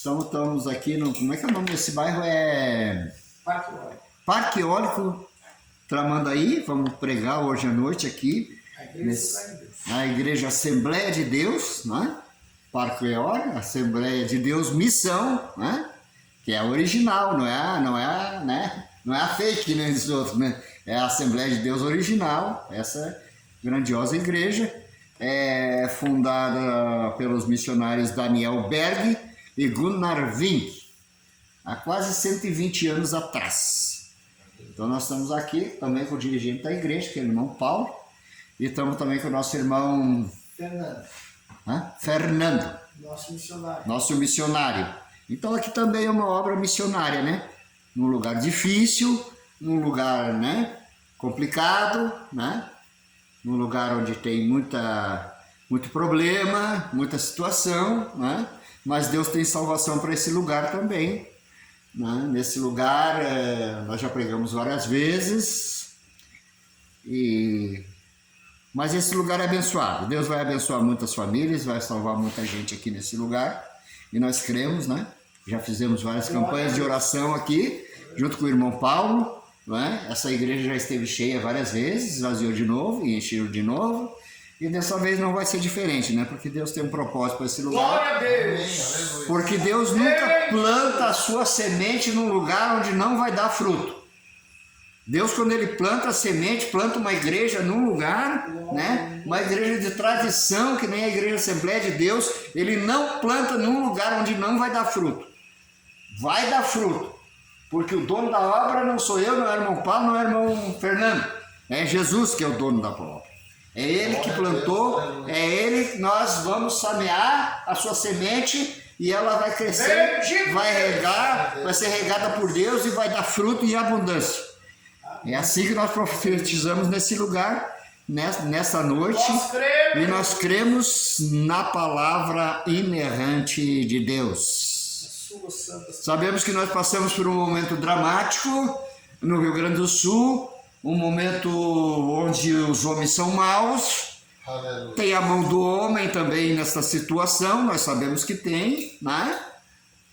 Então estamos aqui no... Como é que é o nome desse bairro? Parque Eólico Tramandaí. Vamos pregar hoje à noite aqui. A Igreja Assembleia de Deus, né? Parque Eólico, Assembleia de Deus Missão, né? Que é a original, não é a fake, né, dos outros, né? É a Assembleia de Deus original, essa grandiosa igreja, é fundada pelos missionários Daniel Berg e Gunnar Vink, há quase 120 anos atrás. Então nós estamos aqui também com o dirigente da igreja, que é o irmão Paulo, e estamos também com o nosso irmão Fernando, nosso missionário. Então aqui também é uma obra missionária, né? Num lugar difícil, num lugar, né, complicado, né? Num lugar onde tem muito problema, muita situação, né? Mas Deus tem salvação para esse lugar também, né? Nesse lugar nós já pregamos várias vezes, mas esse lugar é abençoado. Deus vai abençoar muitas famílias, vai salvar muita gente aqui nesse lugar, e nós cremos, né? Já fizemos várias campanhas de oração aqui, junto com o irmão Paulo, né? Essa igreja já esteve cheia várias vezes, esvaziou de novo e encheu de novo, e dessa vez não vai ser diferente, né? Porque Deus tem um propósito para esse lugar. Glória a Deus! Porque Deus nunca planta a sua semente num lugar onde não vai dar fruto. Deus, quando Ele planta a semente, planta uma igreja num lugar, né? Uma igreja de tradição, que nem a Igreja Assembleia de Deus, Ele não planta num lugar onde não vai dar fruto. Vai dar fruto, porque o dono da obra não sou eu, não é o irmão Paulo, não é o irmão Fernando, é Jesus que é o dono da obra. É Ele que plantou, é Ele que nós vamos semear a sua semente e ela vai crescer, vai regar, vai ser regada por Deus e vai dar fruto em abundância. É assim que nós profetizamos nesse lugar, nessa noite, e nós cremos na palavra inerrante de Deus. Sabemos que nós passamos por um momento dramático no Rio Grande do Sul, um momento onde os homens são maus. Aleluia. Tem a mão do homem também nessa situação, nós sabemos que tem, né?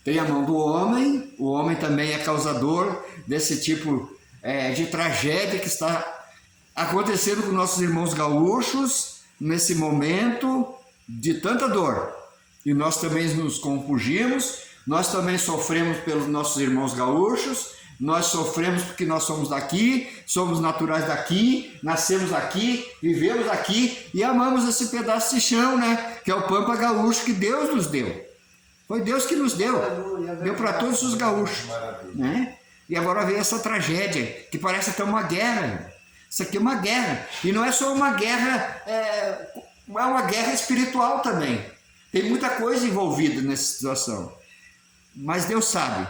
Tem a mão do homem, o homem também é causador desse tipo de tragédia que está acontecendo com nossos irmãos gaúchos nesse momento de tanta dor. E nós também nos compungimos, nós também sofremos pelos nossos irmãos gaúchos, nós sofremos porque nós somos daqui, somos naturais daqui, nascemos aqui, vivemos aqui e amamos esse pedaço de chão, né? Que é o Pampa Gaúcho que Deus nos deu. Foi Deus que nos deu, deu para todos os gaúchos, né? E agora vem essa tragédia, que parece até uma guerra. Isso aqui é uma guerra. E não é só uma guerra, é uma guerra espiritual também. Tem muita coisa envolvida nessa situação. Mas Deus sabe.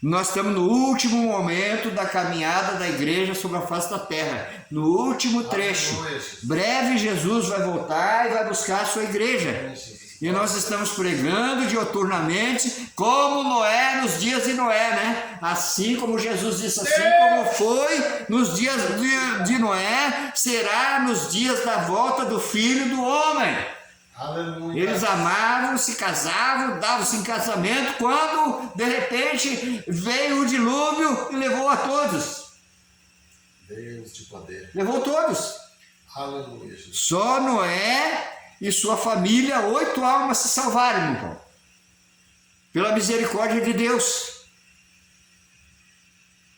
Nós estamos no último momento da caminhada da igreja sobre a face da terra. No último trecho. Breve Jesus vai voltar e vai buscar a sua igreja. E nós estamos pregando dioturnamente, como Noé nos dias de Noé, né? Assim como Jesus disse, assim como foi nos dias de Noé, será nos dias da volta do Filho do Homem. Aleluia. Eles amavam, se casavam, davam-se em casamento, quando de repente veio o dilúvio e levou a todos. Deus de poder. Levou todos. Aleluia, Jesus. Só Noé e sua família, 8 almas se salvaram, meu irmão. Pela misericórdia de Deus.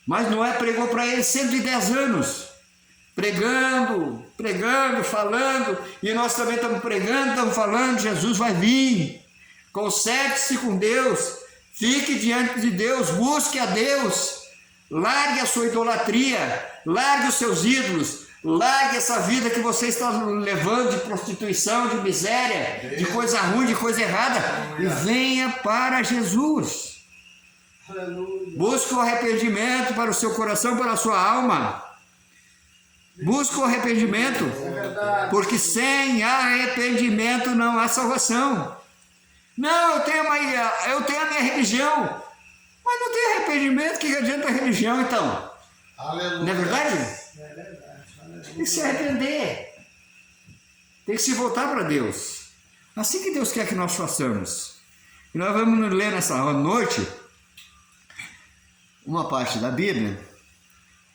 Mas Noé pregou para eles 110 anos. Pregando, falando. E nós também estamos pregando, estamos falando. Jesus vai vir. Conserte-se com Deus. Fique diante de Deus. Busque a Deus. Largue a sua idolatria. Largue os seus ídolos. Largue essa vida que você está levando de prostituição, de miséria, de coisa ruim, de coisa errada, e venha para Jesus. Busque o arrependimento para o seu coração, para a sua alma. Busque o arrependimento, porque sem arrependimento não há salvação. Não, eu tenho a minha religião, mas não tem arrependimento, que adianta a religião então? Aleluia. Não é verdade? É verdade. Tem que se arrepender, tem que se voltar para Deus. Assim que Deus quer que nós façamos. E nós vamos ler nessa noite uma parte da Bíblia,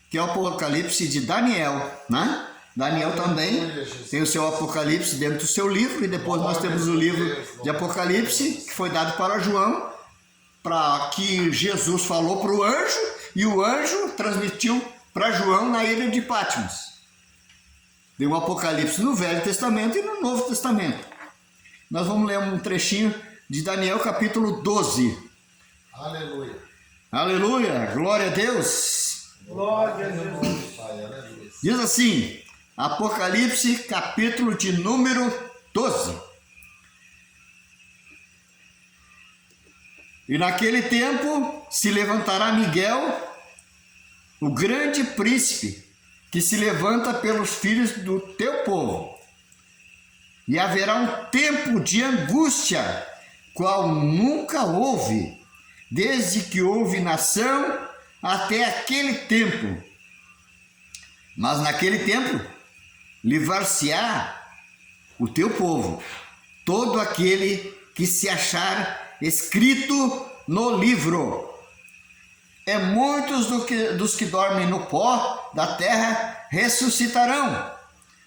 que é o Apocalipse de Daniel, né? Daniel também tem o seu Apocalipse dentro do seu livro, e depois nós temos o livro de Apocalipse, que foi dado para João, para que Jesus falou para o anjo, e o anjo transmitiu para João na ilha de Patmos. Tem um Apocalipse no Velho Testamento e no Novo Testamento. Nós vamos ler um trechinho de Daniel capítulo 12. Aleluia. Aleluia, glória a Deus. Glória a Jesus. Pai, aleluia. Diz assim, Apocalipse capítulo de número 12. E naquele tempo se levantará Miguel, o grande príncipe, que se levanta pelos filhos do teu povo. E haverá um tempo de angústia, qual nunca houve, desde que houve nação até aquele tempo. Mas naquele tempo livrar-se-á o teu povo, todo aquele que se achar escrito no livro. E muitos dos que dormem no pó da terra ressuscitarão,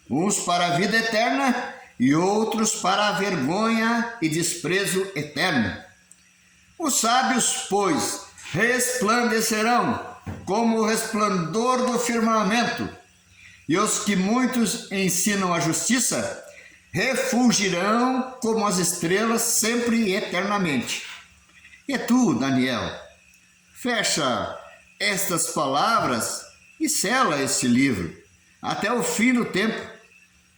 uns para a vida eterna e outros para a vergonha e desprezo eterno. Os sábios, pois, resplandecerão como o resplendor do firmamento, e os que muitos ensinam a justiça refulgirão como as estrelas sempre e eternamente. E tu, Daniel, fecha estas palavras e sela este livro até o fim do tempo.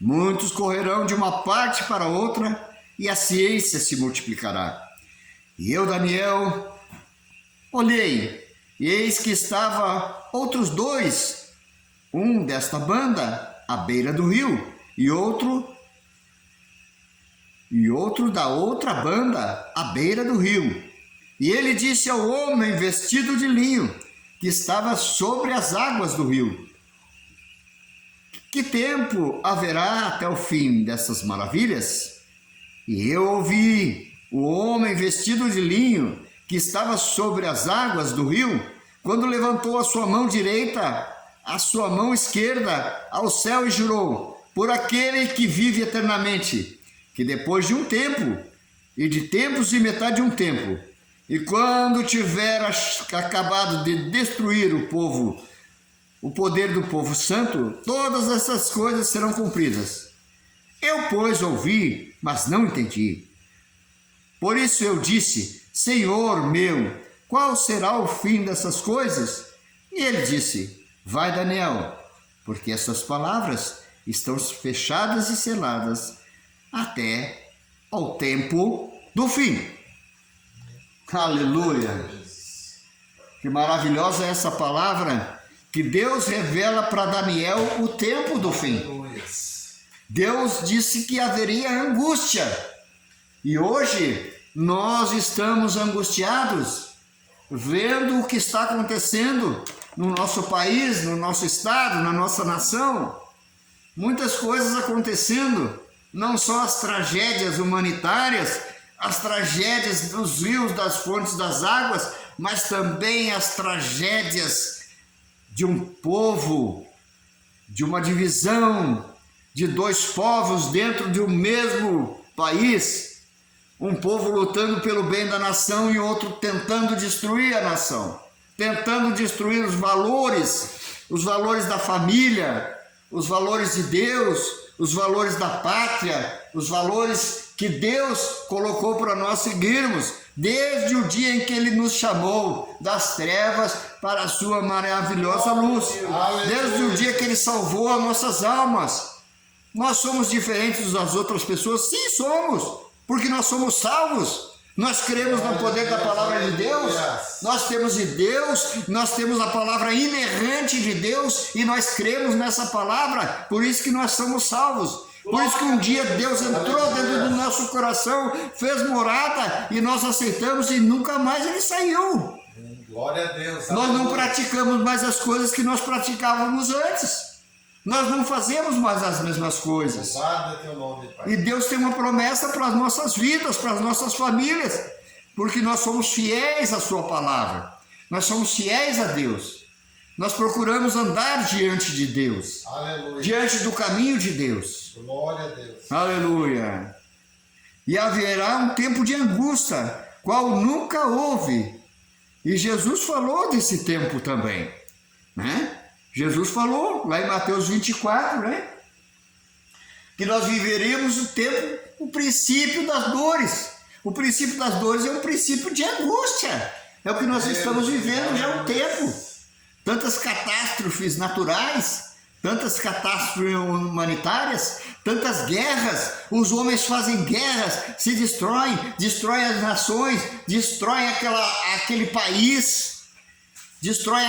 Muitos correrão de uma parte para outra e a ciência se multiplicará. E eu, Daniel, olhei, e eis que estava outros dois, um desta banda à beira do rio, e outro da outra banda à beira do rio. E ele disse ao homem vestido de linho, que estava sobre as águas do rio: que tempo haverá até o fim dessas maravilhas? E eu ouvi o homem vestido de linho, que estava sobre as águas do rio, quando levantou a sua mão direita, a sua mão esquerda ao céu e jurou, por aquele que vive eternamente, que depois de um tempo, e de tempos e metade de um tempo, e quando tiver acabado de destruir o poder do povo santo, todas essas coisas serão cumpridas. Eu, pois, ouvi, mas não entendi. Por isso eu disse: Senhor meu, qual será o fim dessas coisas? E ele disse: vai, Daniel, porque essas palavras estão fechadas e seladas até ao tempo do fim. Aleluia! Que maravilhosa é essa palavra, que Deus revela para Daniel o tempo do fim. Deus disse que haveria angústia, e hoje nós estamos angustiados, vendo o que está acontecendo no nosso país, no nosso estado, na nossa nação. Muitas coisas acontecendo, não só as tragédias humanitárias, as tragédias dos rios, das fontes das águas, mas também as tragédias de um povo, de uma divisão, de dois povos dentro de um mesmo país, um povo lutando pelo bem da nação e outro tentando destruir a nação, tentando destruir os valores da família, os valores de Deus, os valores da pátria, os valores que Deus colocou para nós seguirmos, desde o dia em que Ele nos chamou das trevas para a sua maravilhosa luz, desde o dia que Ele salvou as nossas almas. Nós somos diferentes das outras pessoas? Sim, somos, porque nós somos salvos. Nós cremos no poder da palavra de Deus, nós temos de Deus, nós temos a palavra inerrante de Deus e nós cremos nessa palavra, por isso que nós somos salvos. Por isso que um dia Deus entrou dentro do nosso coração, fez morada e nós aceitamos e nunca mais Ele saiu. Glória a Deus. Nós não praticamos mais as coisas que nós praticávamos antes. Nós não fazemos mais as mesmas coisas. Louvado é teu nome, Pai. E Deus tem uma promessa para as nossas vidas, para as nossas famílias. porque nós somos fiéis à sua palavra, nós somos fiéis a Deus, nós procuramos andar diante de Deus, Aleluia. diante do caminho de Deus. Glória a Deus. Aleluia. E haverá um tempo de angústia, qual nunca houve. E Jesus falou desse tempo também, né? Jesus falou lá em Mateus 24, né? Que nós viveremos o tempo, o princípio das dores. O princípio das dores é um princípio de angústia. É o que nós estamos vivendo já há um tempo. Tantas catástrofes naturais, tantas catástrofes humanitárias, tantas guerras. Os homens fazem guerras, se destroem as nações, destroem aquele país, destroem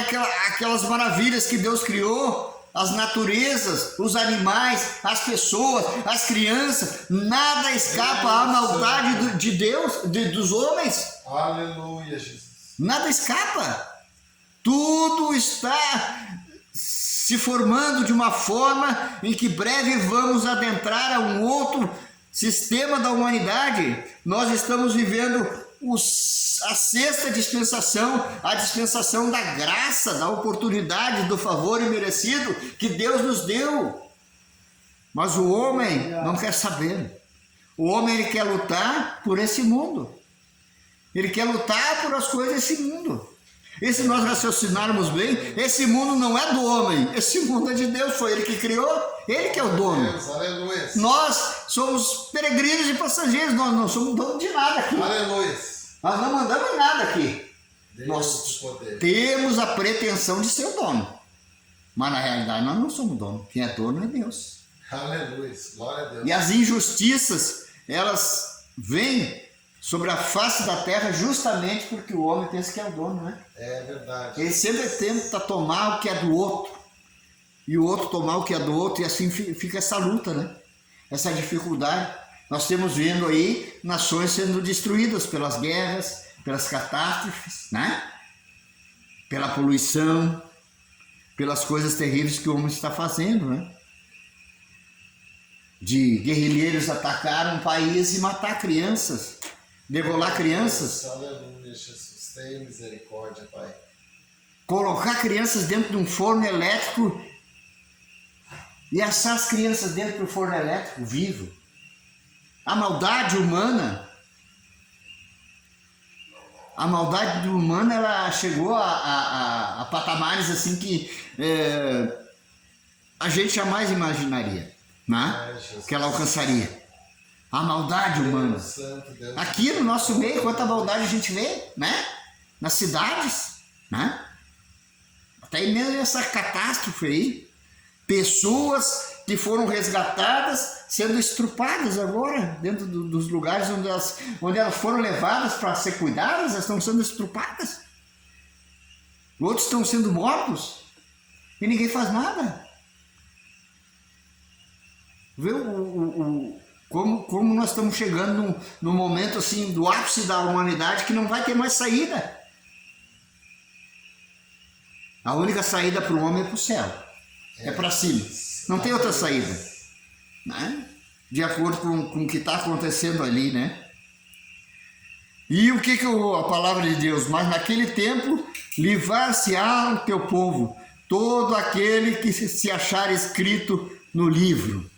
aquelas maravilhas que Deus criou. As naturezas, os animais, as pessoas, as crianças, nada escapa à maldade de Deus, dos homens. Aleluia, Jesus. Nada escapa. Tudo está se formando de uma forma em que breve vamos adentrar a um outro sistema da humanidade. Nós estamos vivendo a sexta dispensação, a dispensação da graça, da oportunidade, do favor imerecido que Deus nos deu. Mas o homem não quer saber. O homem ele quer lutar por esse mundo. Ele quer lutar por as coisas desse mundo. E se nós raciocinarmos bem, esse mundo não é do homem, esse mundo é de Deus, foi Ele que criou, Ele que é o dono. Deus, aleluia. Nós somos peregrinos e passageiros, nós não somos dono de nada aqui. Aleluia. Nós não mandamos nada aqui. Deus Nós de poder. temos a pretensão de ser o dono. Mas na realidade nós não somos dono. Quem é dono é Deus. Aleluia. Glória a Deus. E as injustiças, elas vêm sobre a face da terra justamente porque o homem pensa que é o dono, né? É verdade. Ele sempre tenta tomar o que é do outro. E o outro tomar o que é do outro. E assim fica essa luta, né? Essa dificuldade. Nós temos vendo aí nações sendo destruídas pelas guerras, pelas catástrofes, né? Pela poluição, pelas coisas terríveis que o homem está fazendo, né? De guerrilheiros atacar um país e matar crianças, degolar crianças, Aleluia, Jesus. Tenha misericórdia, Pai. colocar crianças dentro de um forno elétrico e assar as crianças dentro do forno elétrico vivo. A maldade humana, ela chegou a patamares assim que a gente jamais imaginaria, né? Que ela alcançaria. A maldade humana. Santo Deus. Aqui no nosso meio, quanta maldade a gente vê, né? Nas cidades, né? Até mesmo essa catástrofe aí. Pessoas que foram resgatadas sendo estrupadas agora, dentro dos lugares onde elas foram levadas para ser cuidadas, elas estão sendo estrupadas. Outros estão sendo mortos e ninguém faz nada. Vê como nós estamos chegando num momento assim do ápice da humanidade que não vai ter mais saída. A única saída para o homem é para o céu, é para cima. Não tem outra saída, né? De acordo com o que está acontecendo ali, né? E o que a palavra de Deus? Mas naquele tempo livrar-se-á o teu povo, todo aquele que se achar escrito no livro.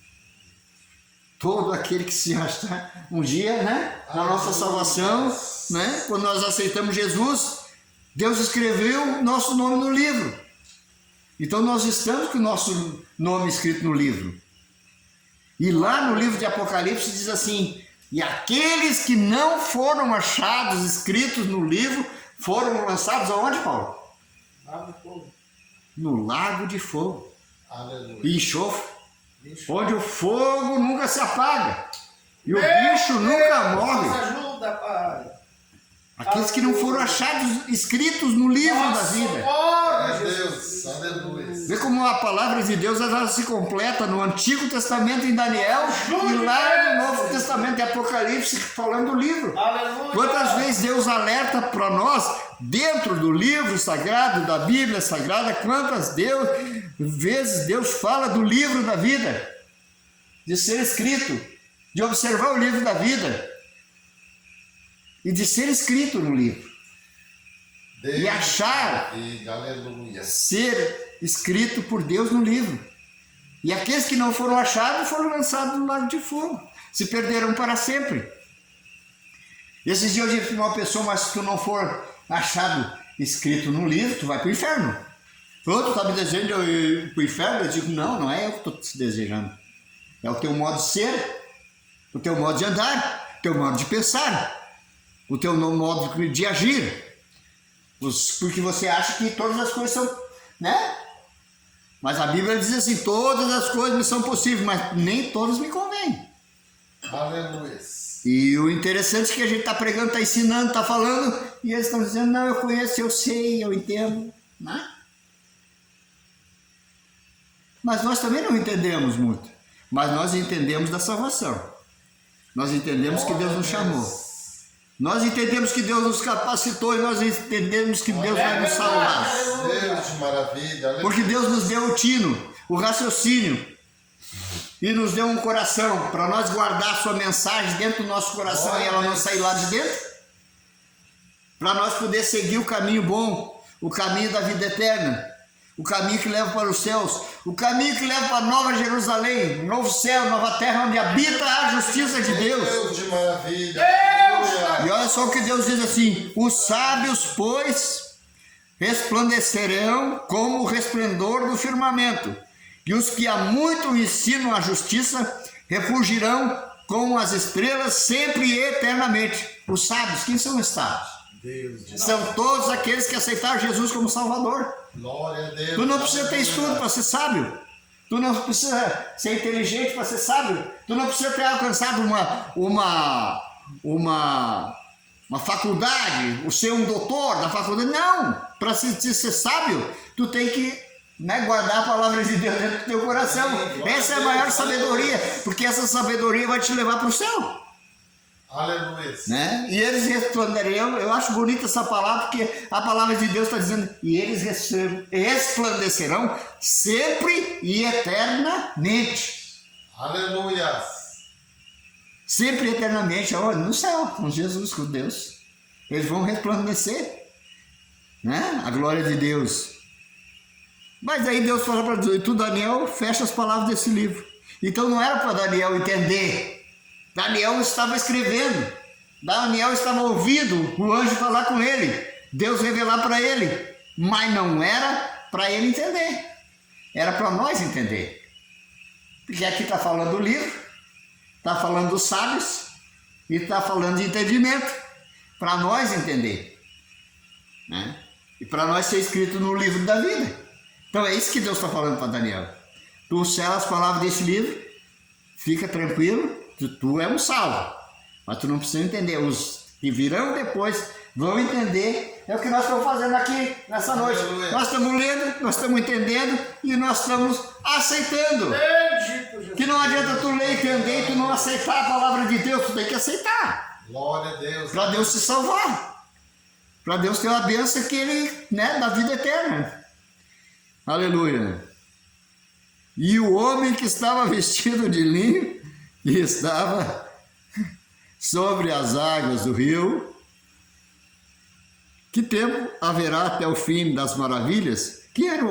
Todo aquele que se achar um dia, né? Na nossa salvação, né? Quando nós aceitamos Jesus, Deus escreveu nosso nome no livro. Então nós estamos com o nosso nome escrito no livro. E lá no livro de Apocalipse diz assim: e aqueles que não foram achados escritos no livro foram lançados aonde, Paulo? Lago de fogo. No lago de fogo. Aleluia. E enxofre. Onde o fogo nunca se apaga. E o bicho nunca morre. Nos ajuda, Pai. Aqueles que não foram achados escritos no livro da vida. Glória a Deus. Aleluia. Vê como a palavra de Deus ela se completa no Antigo Testamento em Daniel e lá no Novo Testamento em Apocalipse falando do livro. Aleluia. Quantas vezes Deus alerta para nós dentro do livro sagrado, da Bíblia Sagrada, quantas vezes Deus fala do livro da vida, de ser escrito, de observar o livro da vida. e de ser escrito no livro. Deus E achar maravilha, aleluia. ser escrito por Deus no livro. E aqueles que não foram achados foram lançados no lago de fogo. Se perderam para sempre. Esses dias eu disse para uma pessoa, mas se tu não for achado escrito no livro, tu vai para o inferno. Tu está me desejando ir para o inferno? Eu digo, não, não é eu que estou te desejando. É o teu modo de ser, o teu modo de andar, o teu modo de pensar, o teu modo de agir. Porque você acha que todas as coisas são, né? Mas a Bíblia diz assim, todas as coisas me são possíveis, mas nem todas me convêm. Aleluia. E o interessante é que a gente está pregando, está ensinando, está falando, e eles estão dizendo, não, eu conheço, eu sei, eu entendo, né? Mas nós também não entendemos muito, mas nós entendemos da salvação. Nós entendemos que Deus nos chamou. Nós entendemos que Deus nos capacitou e nós entendemos que Deus vai nos salvar. Deus de maravilha, aleluia. Porque Deus nos deu o tino, o raciocínio e nos deu um coração para nós guardar a sua mensagem dentro do nosso coração e ela não sair lá de dentro. Para nós poder seguir o caminho bom, o caminho da vida eterna, o caminho que leva para os céus, o caminho que leva para a Nova Jerusalém, novo céu, nova terra, onde habita a justiça de Deus. Deus de maravilha, aleluia. E olha só o que Deus diz assim, os sábios, pois, resplandecerão como o resplendor do firmamento, e os que há muito ensinam a justiça refugirão como as estrelas sempre e eternamente. Os sábios, quem são os sábios? Deus de São todos aqueles que aceitaram Jesus como Salvador. glória a Deus. Tu não precisa ter estudo para ser sábio. Tu não precisa ser inteligente para ser sábio. Tu não precisa ter alcançado uma faculdade, ou ser um doutor da faculdade. Não! Para ser sábio, tu tem que guardar a palavra de Deus dentro do teu coração. Essa é a maior sabedoria, porque essa sabedoria vai te levar para o céu. Aleluia. Né? E eles resplandecerão, eu acho bonita essa palavra, porque a palavra de Deus está dizendo, e eles resplandecerão sempre e eternamente. Aleluia. Sempre e eternamente, olha, no céu, com Jesus, com Deus. Eles vão resplandecer, né? A glória de Deus. Mas aí Deus falou para tu, Daniel, fecha as palavras desse livro. Então não era para Daniel entender. Daniel estava escrevendo, Daniel estava ouvindo o anjo falar com ele, Deus revelar para ele, mas não era para ele entender, era para nós entender. Porque aqui está falando do livro, está falando dos sábios e está falando de entendimento, para nós entender, né? E para nós ser escrito no livro da vida. Então é isso que Deus está falando para Daniel. Tu sela as palavras desse livro, fica tranquilo. Tu é um salvo, mas tu não precisa entender. Os que virão depois vão entender. É o que nós estamos fazendo aqui nessa noite. Aleluia. Nós estamos lendo, nós estamos entendendo e nós estamos aceitando. Que não adianta tu ler e entender e tu não aceitar a palavra de Deus. Tu tem que aceitar. Glória a Deus. Para Deus te salvar. Para Deus ter uma bênção que Ele, né, da vida eterna. Aleluia. E o homem que estava vestido de linho e estava sobre as águas do rio. Que tempo haverá até o fim das maravilhas? Quem era o